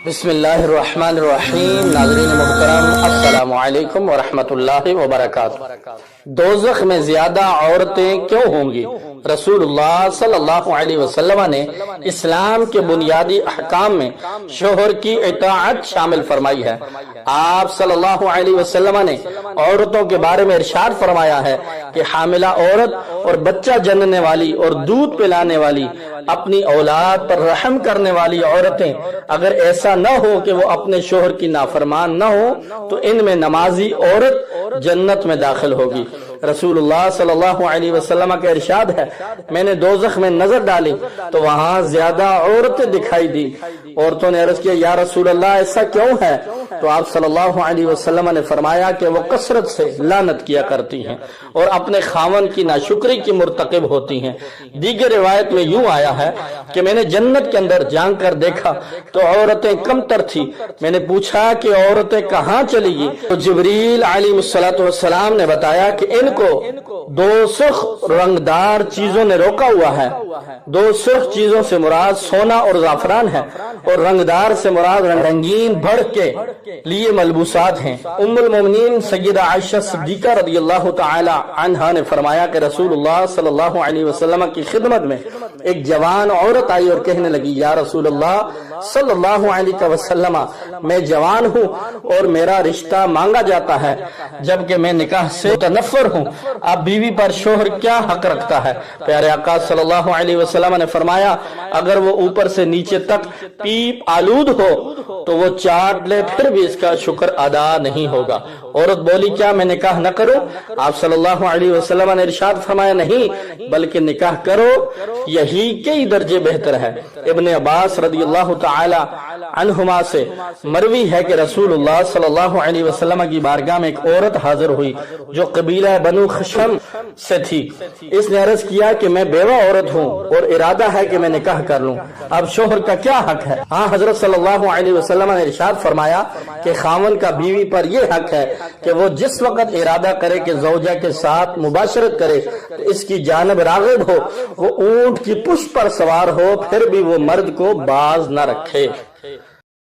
بسم اللہ الرحمن الرحیم۔ ناظرین محترم، السلام علیکم ورحمۃ اللہ وبرکاتہ۔ دوزخ میں زیادہ عورتیں کیوں ہوں گی؟ رسول اللہ صلی اللہ علیہ وسلم نے اسلام کے بنیادی احکام میں شوہر کی اطاعت شامل فرمائی ہے۔ آپ صلی اللہ علیہ وسلم نے عورتوں کے بارے میں ارشاد فرمایا ہے کہ حاملہ عورت اور بچہ جننے والی اور دودھ پلانے والی، اپنی اولاد پر رحم کرنے والی عورتیں اگر ایسا نہ ہو کہ وہ اپنے شوہر کی نافرمان نہ ہو تو ان میں نمازی عورت جنت میں داخل ہوگی۔ رسول اللہ صلی اللہ علیہ وسلم کا ارشاد ہے، میں نے دوزخ میں نظر ڈالی تو وہاں زیادہ عورتیں دکھائی دی۔ عورتوں نے عرض کیا، یا رسول اللہ ایسا کیوں ہے؟ تو آپ صلی اللہ علیہ وسلم نے فرمایا کہ وہ کثرت سے لعنت کیا کرتی ہیں اور اپنے خاوند کی ناشکری کی مرتکب ہوتی ہیں۔ دیگر روایت میں یوں آیا ہے کہ میں نے جنت کے اندر جان کر دیکھا تو عورتیں کم تر تھی۔ میں نے پوچھا کہ عورتیں کہاں چلی گئی؟ تو جبریل علیہ السلام نے بتایا کہ ان کو دو سرخ رنگدار چیزوں نے روکا ہوا ہے۔ دو سرخ چیزوں سے مراد سونا اور زعفران ہے، اور رنگدار سے مراد رنگین بھر کے لیے ملبوسات ہیں۔ ام المومنین سیدہ عائشہ صدیقہ رضی اللہ تعالی عنہا نے فرمایا کہ رسول اللہ صلی اللہ علیہ وسلم کی خدمت میں ایک جوان عورت آئی اور کہنے لگی، یا رسول اللہ صلی اللہ علیہ وسلم، میں جوان ہوں اور میرا رشتہ مانگا جاتا ہے جبکہ میں نکاح سے متنفر ہوں، اب بیوی پر شوہر کیا حق رکھتا ہے؟ پیارے آقا صلی اللہ علیہ وسلم نے فرمایا، اگر وہ اوپر سے نیچے تک پیپ آلود ہو تو وہ چاٹ لے پھر بھی اس کا شکر ادا نہیں ہوگا۔ عورت بولی، کیا میں نکاح نہ کروں؟ آپ صلی اللہ علیہ وسلم نے ارشاد فرمایا، نہیں بلکہ نکاح کرو، یہی کئی درجے بہتر ہے۔ ابن عباس رضی اللہ تعالی عنہما سے مروی ہے کہ رسول اللہ صلی اللہ علیہ وسلم کی بارگاہ میں ایک عورت حاضر ہوئی جو قبیلہ بنو خشم سے تھی۔ اس نے عرض کیا کہ میں بیوہ عورت ہوں اور ارادہ ہے کہ میں نکاح کر لوں، اب شوہر کا کیا حق ہے؟ ہاں، حضرت صلی اللہ علیہ وسلم نے ارشاد فرمایا کہ خاوند کا بیوی پر یہ حق ہے کہ وہ جس وقت ارادہ کرے کہ زوجہ کے ساتھ مباشرت کرے تو اس کی جانب راغب ہو، وہ اونٹ کی پشت پر سوار ہو، پھر بھی وہ مرد کو باز نہ رکھے۔